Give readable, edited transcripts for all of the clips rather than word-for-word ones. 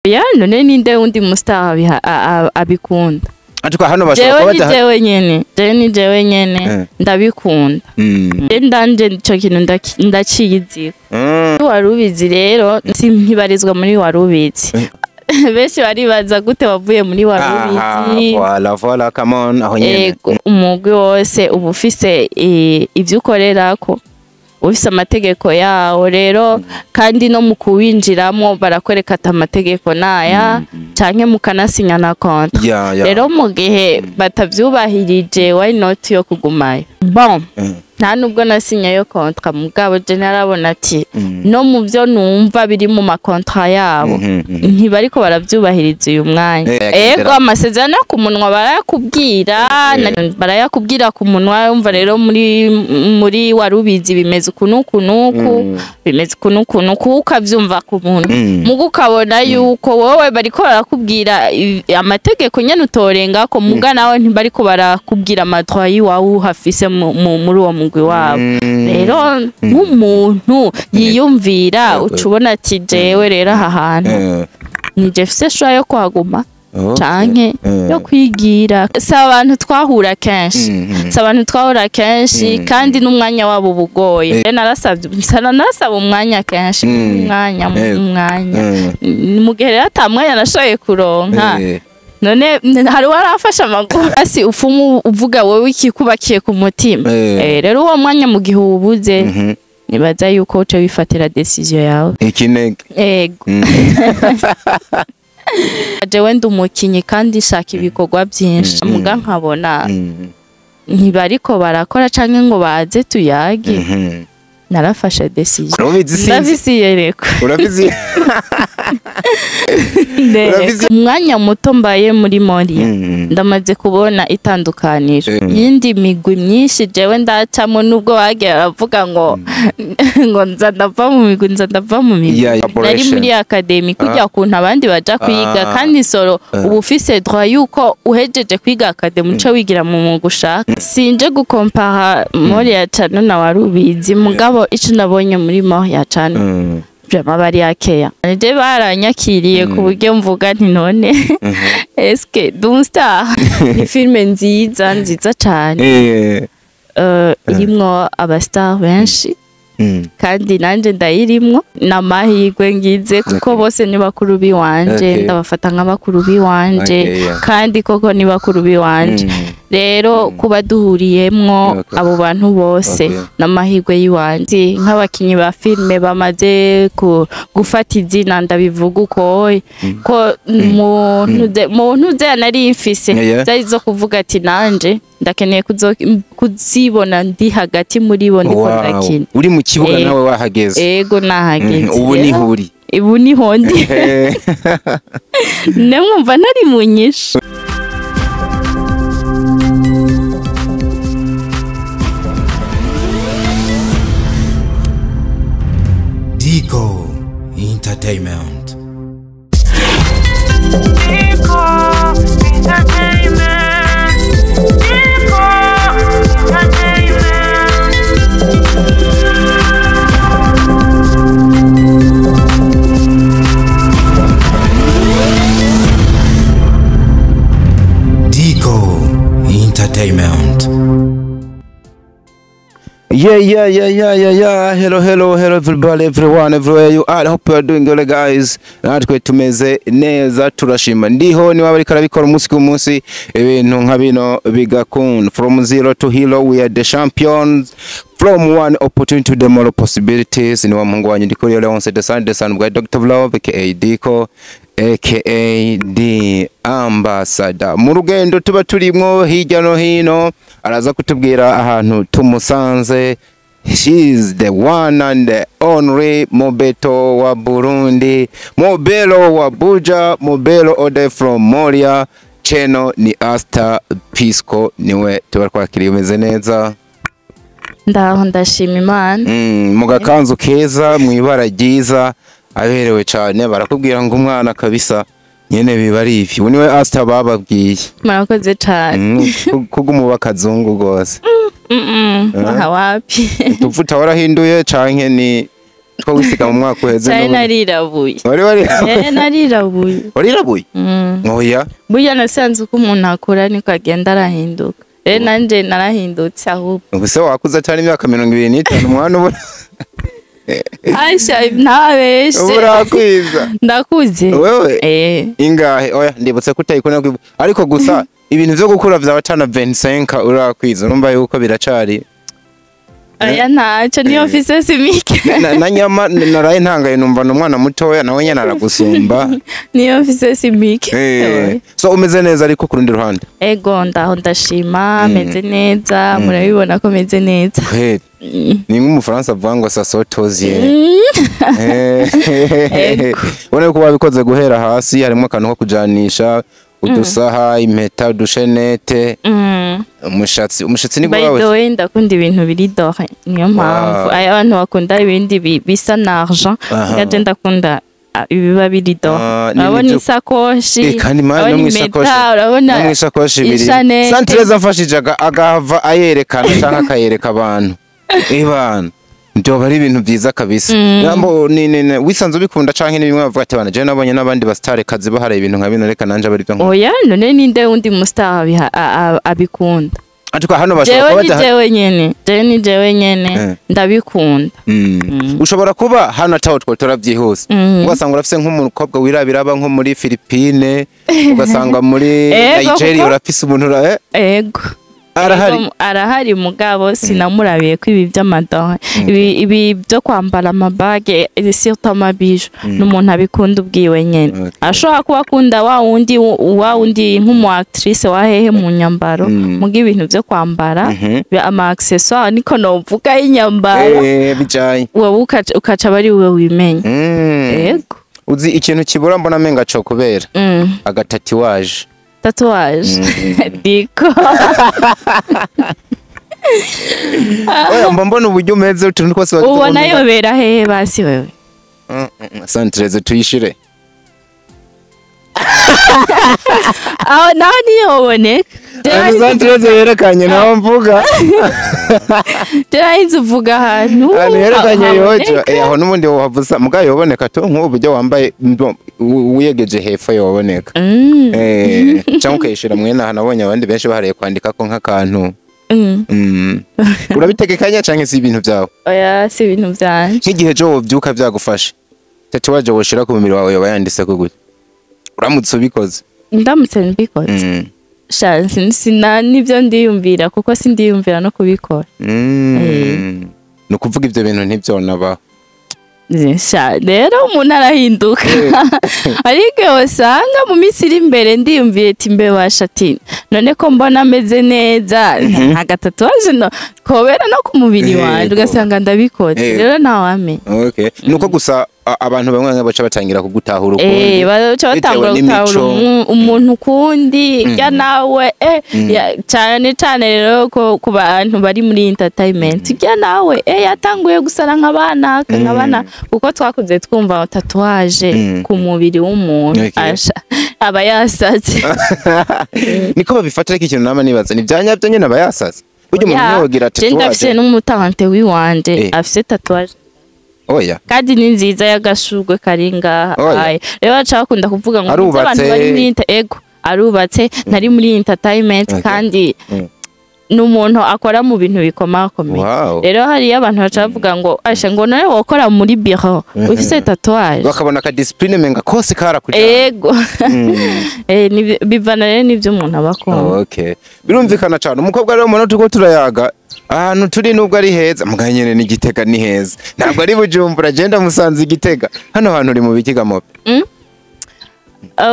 ya none ninde undi mustar abikunda Atuka hano bashobora jewe nyene ndabikunda ndanje ico kintu ndaciyizi warubizi rero ntibarizwa muri warubizi benshi baribaza gute wavuye muri warubizi voilà come on aho nyene umugwi wose ubufise ivyo ukorerako ufise amategeko yawo rero kandi no mu kuwinjiramo barakwereka amategeko naya canke mukanasinya na kontra rero mu gihe batavyubahirije why not yo kugumayo bon nta nubwo nasinya yo kontra mugabo je narabona ati no mu byo numva biri mu makontra yabo ntibariko baravyubahiriza uyu mwanya ego amasezerano ku munwa barayakubwira ku munwa yumva rero muri warubizi bimeze bimeze kunuku ukavyumva ku muntu mugo ukabona yuko wowe bariko barakubwira amategeko nyene utorenga ko muga nawe ntibariko barakubwira amadroit yiwawe uhafise muri uwo mugwi wabo rero nk'umuntu yiyumvira ucubona ati jewe rero aha hantu ni jefise shwa yo kwaguma canke yo kwigira abantu twahura kenshi kandi n'umwanya wabo bugoye narasaba umwanya kenshi umwanya mu gihe rero atamwanya nashoboye kuronka none hari warafasha amaguru asi ufumu uvuga wowe ikikubakiye ku mutima rero uwo mwanya mu gihe ubuze nibaza yuko uce wifatira decision yawe ikinege ego jewe ndumukinyi kandi shaka ibikorwa byinshi muga nkabona ntibariko barakora canke ngo baze tuyage narafashe decision ndabisiyereko urabizi umwanya muto mbaye muri Moria ndamaze kubona itandukaniro yindi migwi myinshi jewe ndacamo nubwo bagiye baravuga ngo nza ndava mu migwi nari muri academy kujya kuntu abandi baja kwiga kandi soro ubufise droit yuko uhejeje kwiga academy uco wigira mu mwuga ushaka sinje gukompara Moria cyane na warubizi mugabo ico nabonye muri Moria cyane bari yakeya nje baranyakiriye ku buryo mvuga nti none eske Dunstar ni filme nziza cyane irimwo abastar benshi kandi nanje ndayirimwo namahirwe ngize kuko bose ni bakuru biwanje ndabafata nk'abakuru biwanje kandi koko ni bakuru biwanje rero kuba duhuriyemwo abo bantu bose namahirwe yiwanje nk'abakinyi ba filme bamaze gufata izina ndabivuga uko ko muntu ze nari mfise zayizo kuvuga ati nanje ndakeneye kuzibona ndi hagati muri bo ndikora kintu uri mu kibuga nawe wahageze ego nahageze ubu nihuri ibu niho ndi nemwumva nari mu nyisho Dico Entertainment. Dico Entertainment. Yeah. Hello everybody, everyone, everywhere you are. I hope you are doing well, guys. Natwe tumeze neza turashima. Ndiho ni wabari karabikora umunsi ku munsi ibintu nka bino bigakunda. From zero to hero, we are the champions. From one opportunity to the more possibilities. Ni wa Mungu wanyu ndikuri Leonce the son of Dr. Love aka Dico aka the ambassador. Mu rugendo tuba turimwo hirya no hino araza kutubwira ahantu tumusanze. She's the one and the only Mobeto wa Burundi, Mobelo wa Buja, Mobelo ode from Moria. Cheno ni Asta Pisco niwe tubakwakiriye umeze neza. Ndaho ndashima Imana. Mugakanzu keza mwibara ryiza aberewe cyane barakubwira ngo umwana kabisa nyene biba ari ifi. Uniwe Asta bababwiye. Murakoze cyane. Kugumuba kazungu gose. Wapi. Tuvuta warahinduye canke ni Ko wisiga mu mwaka uheze cyane narirabuye wari narirabuye warirabuye oya burya nasanze uko umuntu akura niko agenda arahinduka rero nanje narahindutse ahubwo ubuse wakuza cyane imyaka 25 umwana ubona Aisha ntabeshe urakwiza ndakuze wewe ingahe oya ndibutse kutayikona ariko gusa ibintu byo gukura by'abatana 25 urakwiza urumva yuko biracari aya ntacyo niyo office simike na nyama naraye ntangaye numva n'umwana mutoya nawe nyana aragusumba niyo office simike so umeze neza ariko ku rundi ruhande ego ndaho ndashima meze neza murabibona ko meze neza ni nk'umufaransa avuga ngo ça s'autosie ubona ko wabikoze guhera hasi harimo akantu ko kujanisha udusaha impeta udushenete umushatsi ni gwawe by the way ndakunda ibintu biri dore niyo mpamvu abantu bakunda ibindi bisa na argent ngaje ndakunda ibiba biri dore urabona isakoshi kandi no mu isakoshi biri Santreza mfashije agahava ayerekana cyangwa akayereka abantu ibana ndio bari ibintu byiza kabisa nambo ni wisanze ubikunda canke n'ibimwe bavuga ati bana je nabonye n'abandi bastare kazi bahara ibintu nka bino reka nanje bari byo oya none ninde undi mustar abikunda atuka hano bashobora kuba jewe nyene ndabikunda ushobora kuba hano ataho twotora byihuse ugasanga urafise nk'umukobwa wirabiraba nko muri Philippines ugasanga muri Nigeria urafise umuntu ego arahari mugabo sinamurabiye ko ibi by'amadore ibi byo kwambara amabage surtout amabiju n'umuntu abikunda ubwiwe nyene ashobora kuba akunda wa wundi nk'umu actrice wahehe mu nyambaro muga ibintu byo kwambara ama accessoires niko novuga y'inyambaro bijaye wowe ukaca bari wewe wimenye yego uzi ikintu kibura mbona menga cyo kubera agatatiwaje tatuage diko oya mbona uburyo umeze utuntu twose ubona yobera hehe basi wewe Santreza tuyishire aho naho niyoboneka Santreza yerekanye naho mvuga terahinze uvuga ahantu yerekanye yojo aho n'ubundi wavuza muga yoboneka to nk'uburyo wambaye wiyegeje hepfo yoboneka cyangwa ukayishira mwene aha nabonye abandi benshi bahariye kwandika ko nk'akantu urabitegekanya canke si ibintu byawe oya si ibintu byanje nk'igihe cyo wovyuka byagufasha tatuwaje woshira ku mumiri wawe yabayandise ko gute uramutse ubikoze ndamutse mbikoze sina nibyo ndiyumvira kuko sindiyumvira no kubikora no kuvuga ibyo bintu ntibyo nabaho rero umuntu arahinduka ariko usanga mu minsi iri imbere ndiyumviye ati mbe washati none ko mbona ameze neza nka gatatuwaje no kobera no ku mubiri wanjye ugasanga ndabikoze rero ntawamenya nuko gusa abantu bamwe baca batangira kugutahura ukundi baca batangura gutahura umuntu ukundi ya nawe cyane cyane rero ko ku bantu bari muri entertainment ya nawe yatanguye gusara nk'abana kuko twakuze twumva tatuwaje ku mubiri w'umuntu aba yasaze niko babifata ariko ikintu nama nibaza ni byanyabyo nyene aba yasaze buryo umuntu yogira tatuwaje je ndafise n'umutante wiwanje afise tatuwaje oya kandi ni nziza y'agashurwe karinga rero bacakunda kuvuga ngo abantu bari muri ego arubatse ntari muri entertainment kandi n'umuntu akora mu bintu bikomakomeye rero hari abantu bacavuga ngo asha ngo nawe wakora muri bureau ufise tatuwaje bakabona ka discipline menga kose karakuja ego bivana rero n'ibyo umuntu abakora birumvikana cyane umukobwa rero umuntu tuko turayaga ahantu turi nubwo ari heza muganyene ni Gitega ni heza ntabwo ari Bujumbura agenda musanze Gitega hano hantu uri mu bikiga mope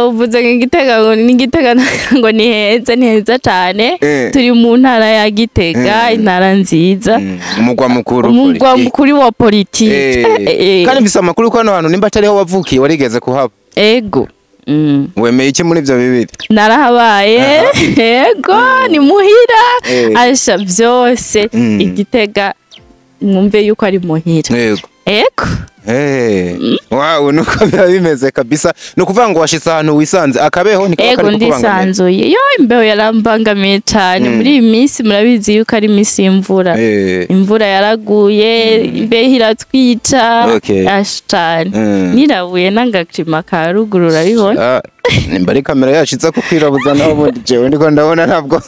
uvuze Gitega ngo ni heza cyane turi mu ntara ya Gitega intara nziza umugwa mukuru wa politike kandi bisa amakuru ko hano hantu nimba atariho wavukiye warigeze kuhaba ego wemeye iki muri ibyo bibiri narahabaye yego ni muhira asha byose Igitega mwumve yuko ari muhira yego ego Wow, nuko biba bimeze kabisa. Nukuvuga ngo washitse ahantu wisanze akabeho niko kari ndisanzuye. Yo imbeho yarambangamiye cyane muri iyi minsi murabizi yuko ari imisi y'imvura. Imvura yaraguye, imbeho iratwica. Ashitane. Nirabuye n'agaklima ka ruguru urabibona. Nimba ari kamera yashitse ko kwirabuza naho ubundi jewe ndiko ndabona ntabwo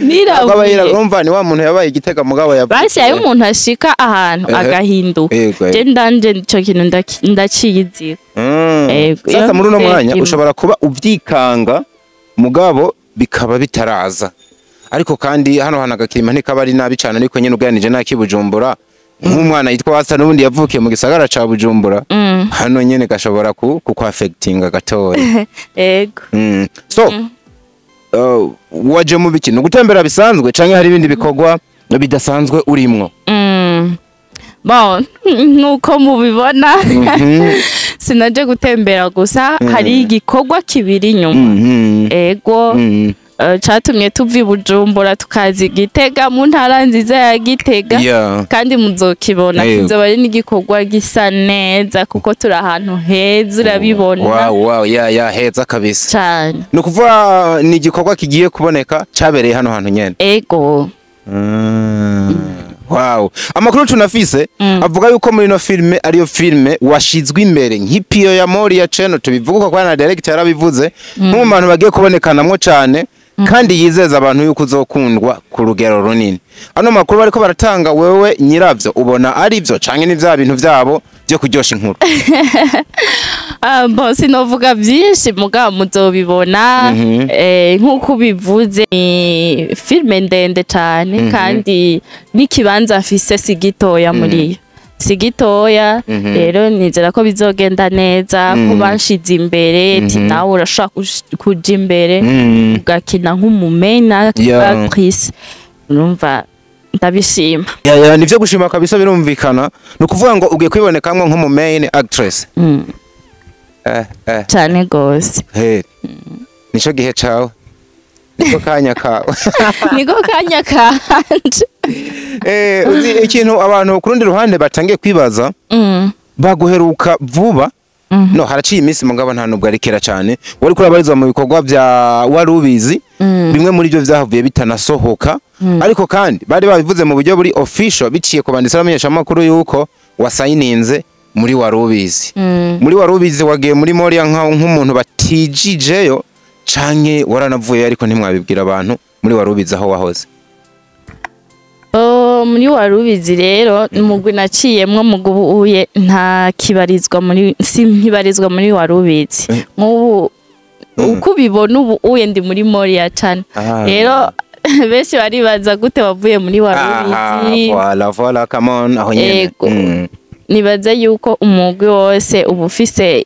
nirabuye umva ni wa muntu yabaye igitega mugabo yavuze basi ayo umuntu ashika ahantu agahinduka je ndanje ico kintu ndaciyizira sasa muri uno mwanya ushobora kuba uvyikanga mugabo bikaba bitaraza ariko kandi hano hanagakirima ntikaba ari nabi cyane ariko nyene uganije nakibujumbura nk'umwana yitwa Wasa nubundi yavukiye mu gisagara ca Bujumbura hano nyene gashobora ku affectinga gatoya ego so waje mu biki no gutembera bisanzwe canke hari ibindi bikorwa bidasanzwe urimwo bon nuko mubibona sinaje gutembera gusa hari igikorwa kibiri nyuma ego catumye tuvi Bujumbura tukazi Gitega mu ntara nziza ya Gitega kandi muzokibona kizoba ari n'igikorwa gisa neza kuko turi ahantu heza urabibona wow heza kabisa cyane no kuva ni igikorwa kigiye kuboneka cabereye hano hantu nyene ego wow amakuru tunafise avuga yuko muri no filme ariyo filme washizwe imbere nk'ipiyo ya Moria Channel tubivuga ko na director yarabivuze mu bantu bagiye kubonekanamwo cyane kandi yizeza abantu yuko uzokundwa ku rugero runini ano makuru bariko baratanga wewe nyiravyo ubona ari byo canke ni vya bintu vyabo byo kuryosha inkuru bon sinovuga byinshi mugabo muzobibona nkuko bivuze ni filme ndende cyane kandi n'ikibanza afise sigitoya muri sigitoya rero nizera ko bizogenda neza ko banshize imbere ati nawe urashaka kuja imbere ugakina nk'umumena actrice urumva ndabishima nivyo gushima kabisa birumvikana no kuvuga ngo ugiye kwibonekamwe nk'umumena actress cyane gose nico gihe cawe niko kanya kawe niko kanya kanje uzi ikintu abantu ku rundi ruhande batangiye kwibaza baguheruka vuba no haraciye iminsi mugabo nta nubwo arikera cyane wari kurabarizwa mu bikorwa bya warubizi bimwe muri byo vyahavuye bitanasohoka ariko kandi bari babivuze mu buryo buri official biciye ku banditsi bamenyesha makuru yuko wasayininze muri warubizi muri warubizi wagiye muri Moria nk'umuntu batijijeyo canke waranavuye ariko ntimwabibwira abantu muri warubizi aho wahoze muri warubizi rero umugwi naciyemwo mugubu uye nta kibarizwa muri ntibarizwa muri warubizi nk'ubu uko ubibona ubu uye ndi muri Moria cyane rero benshi baribaza gute wavuye muri warubizi voilà come on aho nyene nibaza yuko umugwi wose uba ufise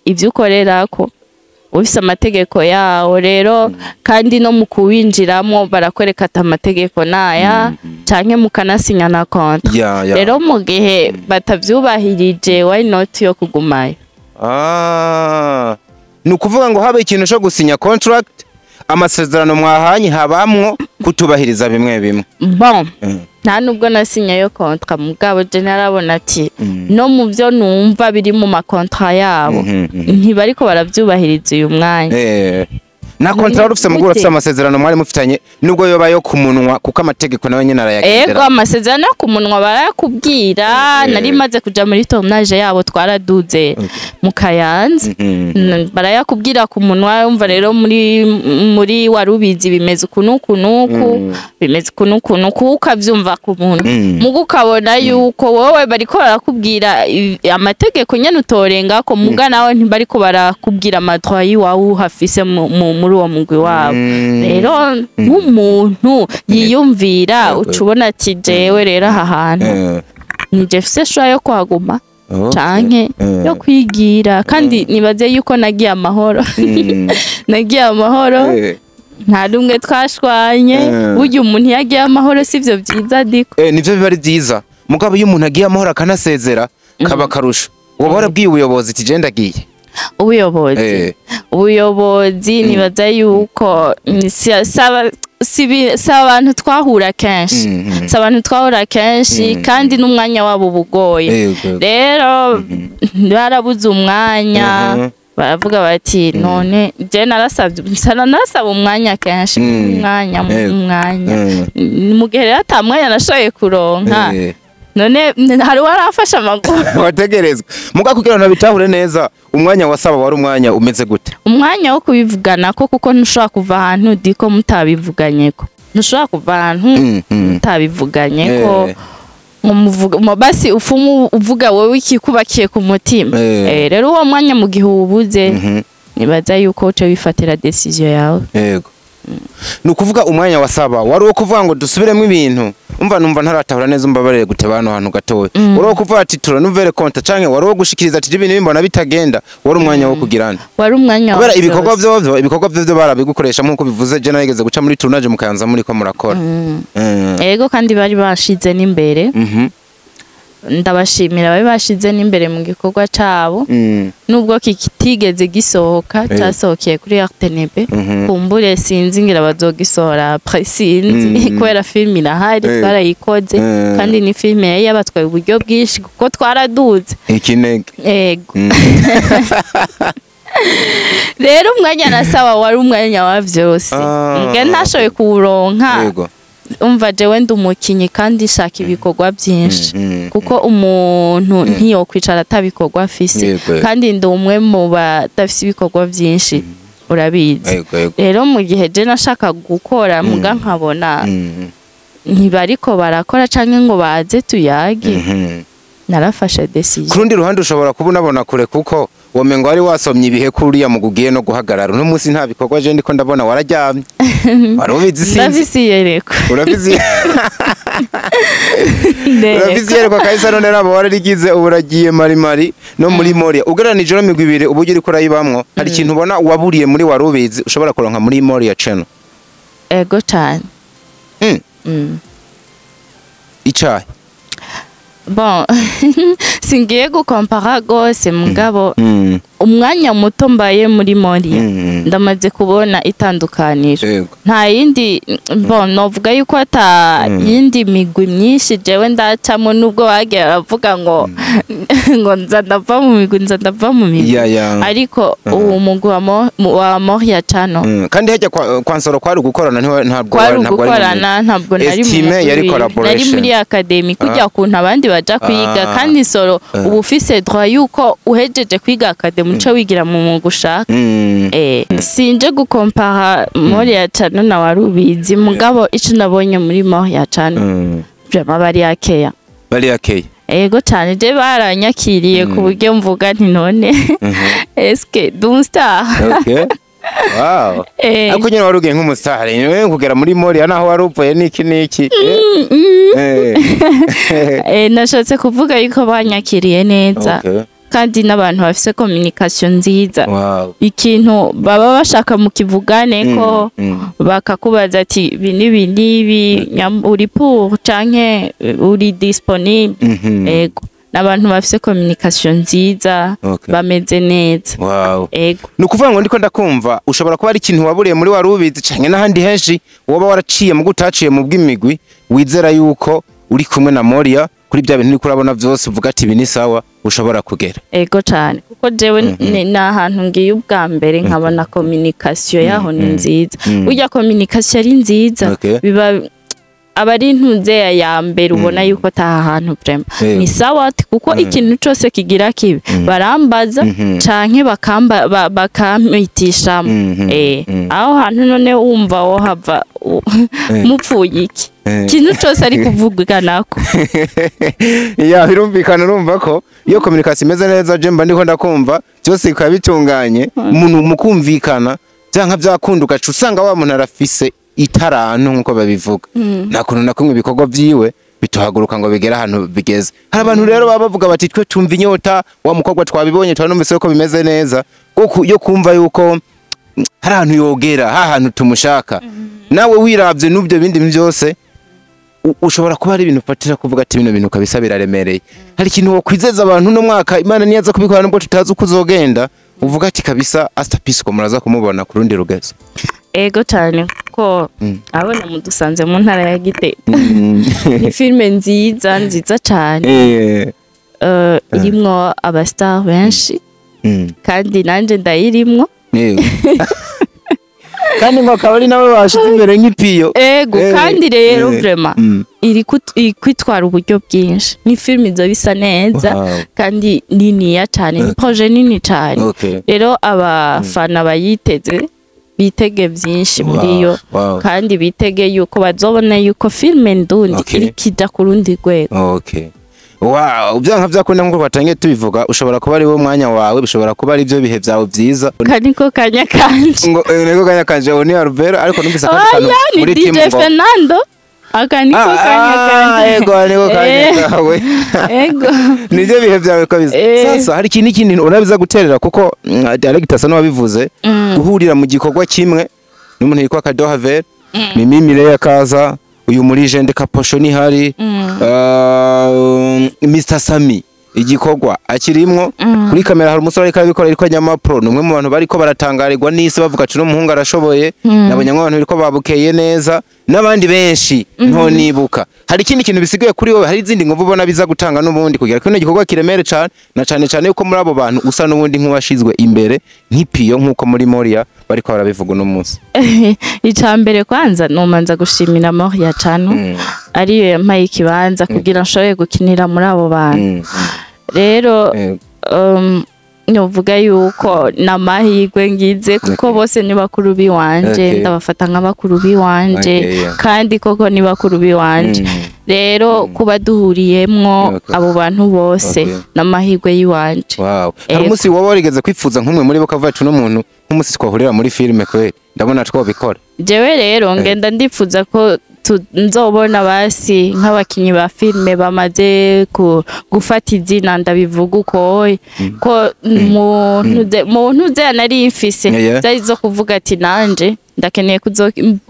ivyo ukorerako ufise amategeko yawo rero kandi no mu kuwinjiramo barakwereka ati amategeko naya canke mukanasinya na kontra rero mu gihe batavyubahirije why not yo kugumayo ni ukuvuga ngo habe ikintu cyo gusinya contract amasezerano mwahanye habamwo kutubahiriza bimwe bimwe bon nta nubwo nasinya yo kontra mugabo je narabona ati no mu byo numva biri mu makontra yabo ntibariko baravyubahiriza uyu mwanya na kontra rufise mugura ufise amasezerano mwari mufitanye nubwo yoba yo kumunwa kuko amategeko nawe nyene arayagendera ego amasezerano yo kumunwa barayakubwira nari maze kuja muri tournage yabo twaraduze mu Kayanza barayakubwira ku munwa umva rero muri warubizi bimeze kunuku bimeze kunuku ukavyumva ku muntu mugukabona yuko wowe bariko barakubwira amategeko nyene utorenga ko muga nawe ntibariko barakubwira amadroit yiwawe hafise muri uwo mugwi wabo rero nk'umuntu yiyumvira ucubona ati jewe rero aha hantu ni jefise shwa yo kuhaguma canke yo kwigira kandi nibaze yuko nagiye amahoro nta rumwe twashwanye burya umuntu yagiye amahoro sivyo vyiza diko nivyo biba ari vyiza mugabo iyo umuntu agiye amahoro akanasezera kaba karusha woba warabwiye ubuyobozi ati je ndagiye ubuyobozi nibaza yuko si abantu twahura kenshi si abantu twahura kenshi kandi n'umwanya wabo bugoye rero barabuze umwanya baravuga bati none je narasaba umwanya kenshi umwanya mu gihe rero atamwanya nashoboye kuronka none hari warafasha amaguru wategerezwa muga kugira ngo bitahure neza umwanya wasaba wari umwanya umeze gute umwanya wo kubivugana ko kuko ntushobora kuva ahantu diko mutabivuganyeko ntushobora kuva ahantu mutabivuganyeko basi ufumu uvuga wowe ikikubakiye ku mutima rero uwo mwanya mu gihe ubuze nibaza yuko uce wifatira decision yawe yego nukuvuga umwanya wasaba wari wo kuvuga ngo dusubiremo ibintu numva ntaratahura neza umbabarire guteba hano hantu gatoya wari wo kuvuga ati turanuvere konta canke wari wo gushikiriza ati ibintu bimbona bitagenda wari umwanya wo kugirana wari umwanya kubera ibikorwa byo barabigukoresha nkuko bivuze je narigeze guca muri tournage mukayanza muri ko murakora yego kandi bari bashize n'imbere ndabashimira bari bashize n'imbere mu gikorwa cabo nubwo kitigeze gisohoka cyasohokeye kuri RTNB kumbure sinzi ngira bazogisohora sinzi kubera film irahari twarayikoze kandi ni film yabatwaye uburyo bwinshi kuko twaraduze ikinege yego rero umwanya nasaba wari umwanya wa vyose nge ntashoboye kuwuronka umva jewe ndumukinyi kandi shaka ibikorwa byinshi kuko umuntu ntiyo kwicara atabikorwa afise kandi ndi umwe mu badafise ibikorwa byinshi urabizi rero mu gihe je nashaka gukora muga nkabona ntibariko barakora canke ngo baze tuyage narafashe decision kurundi ruhande ushobora kubunabona kure kuko womengo wari wasomye ibihe kuriya mu gugiye no guhagarara no munsi nta bikorwa je ndiko ndabona wararyamye warubizi sinzi ndabisiyereko urabizi yereko kahise none nabo wararigize uburagiye mari no muri Moria ugereranije no migwi ibiri uburyo uriko urayibamwo hari ikintu ubona waburiye muri warubizi ushobora kuronka muri Moria channel ego cyane icayi bon singiye gukompara gose mugabo umwanya muto mbaye muri Moria ndamaze kubona itandukaniro nta yindi bon novuga yuko ata yindi migwi myinshi jewe ndacamo nubwo bagera bavuga ngo nza ndava mu migwi ariko uwo mugwi wa Moria channel kandi hajya kwa Nsoro kwari gukorana ntabwo nari muri academy kujya kuntu abandi baja kwiga kandi Nsoro ubu ufise droit yuko uhejeje kwiga academy uca wigira mu mwuga ushaka sinje gukompara Moria channel na warubizi mugabo ico nabonye muri Moria channel vraiment bari akeya ego cyane je baranyakiriye ku buryo mvuga nti none eske dunstar wow ako nyine warugiye nk'umustar niwe kugera muri Moria naho waruvuye niki nashatse kuvuga yuko banyakiriye neza kandi n'abantu bafise communication nziza ikintu baba bashaka mu kivugane ko bakakubaza ati ibi uri pour canke uri disponible ego n'abantu bafise communication nziza bameze neza ego nukuvuga ngo ndiko ndakumva ushobora kuba ari ikintu waburiye muri warubizi canke n'ahandi henshi woba waraciye mu gutaciye mu bw'imigwi wizera yuko uri kumwe na Moria kuri bya bintu uri kurabona byose uvuga ati ibi ni sawa ushobora kugera ego cyane kuko jewe n'ahantu ngiye ubwa mbere nkabona communication yaho ni nziza burya communication ari nziza biba abari ntunze ya mbere ubona yuko taha hantu vraiment ni sawa kuko ikintu cyose kigira kibi barambaza canke bakamwitisha aho hantu none wumva wo hava mupfuye iki kintu cyose ari kuvuganako birumvikana urumva ko iyo communication imeze neza je mba ndiko ndakumva byose bikaba bitunganye umuntu mukumvikana byanka byakunduka usanga wa muntu arafise itarantu nkuko babivuga nakuntu nakumwe ibikorwa byiwe bituhaguruka ngo bigera ahantu bigeze hari abantu rero baba bavuga bati twe tumva inyota wa mukobwa twabibonye twanumvise ko bimeze neza yo kumva yuko hari ahantu yogera ahantu tumushaka nawe wiravye n'ubyo bindi byose ushobora kuba ari ibintu ufatira kuvuga ati bino bintu kabisa biraremereye hari ikintu wokwizeza abantu no mwaka Imana niyaza kubikora nubwo tutazi uko uzogenda uvuga ati kabisa Astapisco muraza kumubona ku rundi rugezo ego cyane kuko abona mudusanze mu ntara ya Gitega ni filme nziza cyane irimwo abastar benshi kandi nanje ndayirimwo kandi ngo kabari nawe bashize imbere nk'ipiyo ego kandi rero vraiment iri kwitwara uburyo bwinshi ni filme izo bisa neza kandi nini ya cyane ni projet nini cyane rero abafana bayiteze bitege byinshi muri yo kandi bitege yuko bazobona yuko filme ndundi iri kija ku rundi rwego wow ubyanka byakunda ngo batangiye tubivuga ushobora kuba ari wo mwanya wawe bishobora kuba ari byo bihe byawe byiza kaniko kanya kanje ngo niko kanya kanje ni Albert ariko numvise kandi kanu muri team DJ Fernando akaniko kanya kanje niko kanya kawe ego nije bihe byawe kabisa sasa hari ikindi urabiza guterera kuko director asa n'abivuze guhurira mu gikorwa kimwe n'umuntu yitwa Kadohaver ni Mimire yakaza uyu muri Jende Kaposho ni hari Mr Sami igikorwa akirimwo kuri kamera hari umusore ariko abikora ariko Nyamapro numwe mu bantu bariko baratangarirwa n'isi bavuga ati no muhungu arashoboye nabanyamwe abantu bariko babukeye neza n'abandi benshi nto nibuka hari ikindi kintu bisigaye kuri wowe hari izindi ngo ubona biza gutanga n'ubundi kugira ko igikorwa kiremere cyane na cyane yuko muri abo bantu usa n'ubundi nk'uwashizwe imbere nk'ipiyo nkuko muri Moria bariko barabivuga no munsi icambere kwanza nomanza gushimira Moria cyane ariyo yampaye ikibanza kugira nshoboye gukinira muri abo bantu rero nyovuga yuko namahirwe ngize kuko bose ni bakuru biwanje ndabafata nk'abakuru biwanje kandi koko ni bakuru biwanje rero kuba duhuriyemwo abo bantu bose namahirwe yiwanje hari umunsi wowe warigeze kwifuza nk'umwe muri bo kavuga ati no muntu nk'umunsi twahurira muri filme kweli ndabona twobikora jewe rero ngenda ndifuza ko nzobona basi nk'abakinyi ba filme bamaze gufata izina ndabivuga uko ko muntu ze nari ifise zaizo kuvuga ati nanje ndakeneye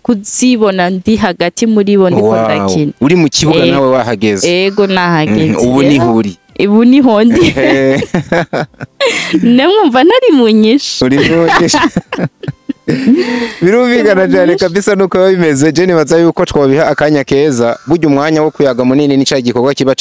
kuzibona ndi hagati muri bo ndiko ndakina uri mu kibuga nawe wahageze ego nahageze ubu ni huri ibu ni hondi nemwumva nari munyisha uri munyisha birumvikana cyane kabisa nuko bimeze je nibaza yuko twobiha akanya keza burya umwanya wo kuyaga munini ni gikorwa kiba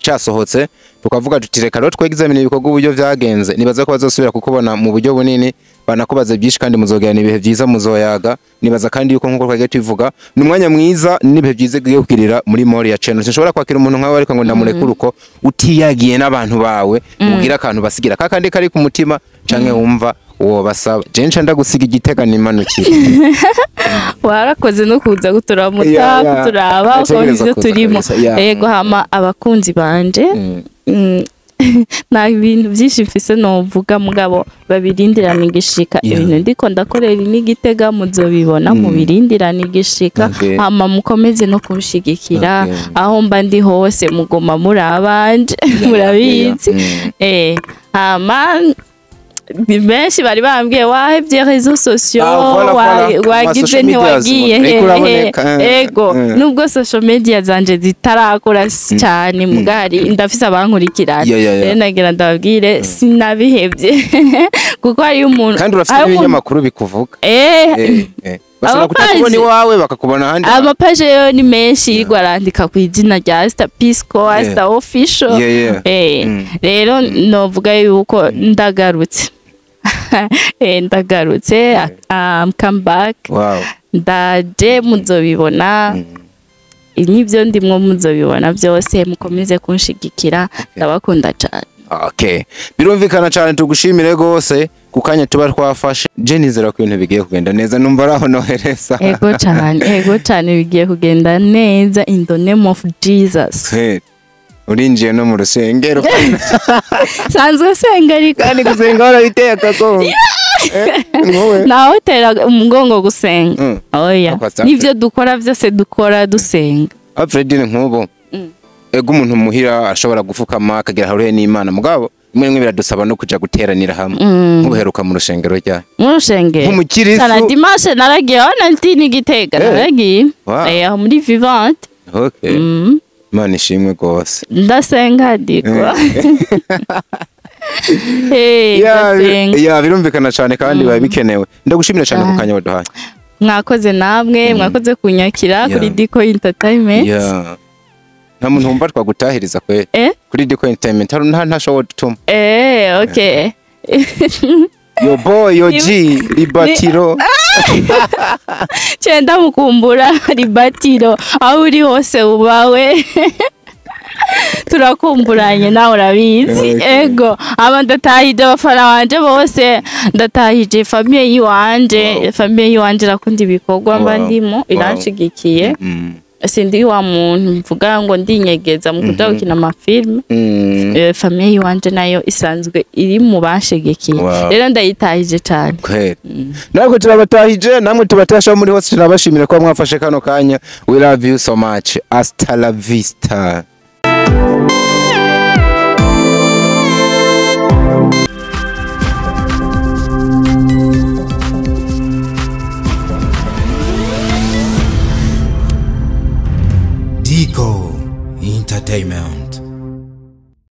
casohotse tukavuga tutireka rero twegizamina ibikorwa uburyo vyagenze nibaza ko bazosubira kukubona mu buryo bunini banakubaze byinshi kandi muzogana ibihe byiza muzoyaga nibaza kandi yuko nkuko twagiye tuvuga ni umwanya mwiza n'ibihe byiza giye kukirira muri Moria channel sinshobora kwakira umuntu nkawe ariko ngo ndamurekura uko utiyagiye n'abantu bawe ugira akantu basigira kakandi kari ku mutima canke wumva uwo basaba jencha ndagusiga Igitega nimanukira warakoze no kuza guturamutsa kuturaba ko ivyo turimo yego hama abakunzi banje na ibintu byinshi mfise novuga mugabo babirindirana igishika ibintu ndiko ndakorera n'Igitega muzobibona mu birindirana igishika hama mukomeze no kunshigikira aho mba ndi hose mugoma muri abanje murabizi hama benshi bari bambwiye wahebye réseaux sociaux wagize ntiwagiye ego nubwo social media zanje zitarakora cyane mugari ndafise abankurikirana rero nagira ndababwire sinabihebye kuko ari umuntu kandi urafite ibinyamakuru bikuvuga bashobora kutakubona iwawe bakakubona ahandi amapaje yo ni menshi rwarandika ku izina rya Star Pisco Star Official rero novuga yuko ndagarutse ndagarutse come back ndaje muzobibona nibyo ndimwo muzobibona byose mukomeze kunshigikira ndabakunda cyane birumvikana cyane tugushimire gose kukanya tuba twafashe Jenizera ko ibintu bigiye kugenda neza numva araho nohereza ego cyane bigiye kugenda neza in the name of Jesus urinjiye no mu rusengero sanzwe sengeri kandi gusenga warabiteye akagongo na hoteli umugongo gusenga oya nivyo dukora byose dukora dusenga Fredine nkubo ego umuntu muhira ashobora gufukama akagira haruhe n'Imana mugabo rimwe biradusaba no kuja guteranira hamwe nk'ubuheruka mu rusengero rya mu rusengero nk'umukirisu sana dimanche naragiye wana ntini Gitega naragiye aho muri Vivant Imana ishimwe gose ndasenga diko birumvikana cyane kandi biba bikenewe ndagushimira cyane ku kanya waduhaye mwakoze namwe mwakoze kunyakira kuri Diko Entertainment. Nta muntu wumva twagutahiriza kwe kuri Diko Entertainment nta show dutuma. Okay. Yo boy yo G Libatiro. Cyenda mukumbura Libatiro aho uri hose ubawe. Turakumburanye nawe urabizi. Ego aba ndatahije abafana banje bose, ndatahije famille yiwanje. Famille yiwanje rakunda ibikorwa mba ndimo iranshigikiye. Sindi wa muntu mvuga ngo ndinyegeza mu kuja gukina amafilme. Famille yiwanje nayo isanzwe iri mu bashigikiye. Rero ndayitahije cyane. Nako turabatahije namwe tubatasha muri hose, turabashimira ko mwafashe kano kanya. We love you so much. Hasta la vista.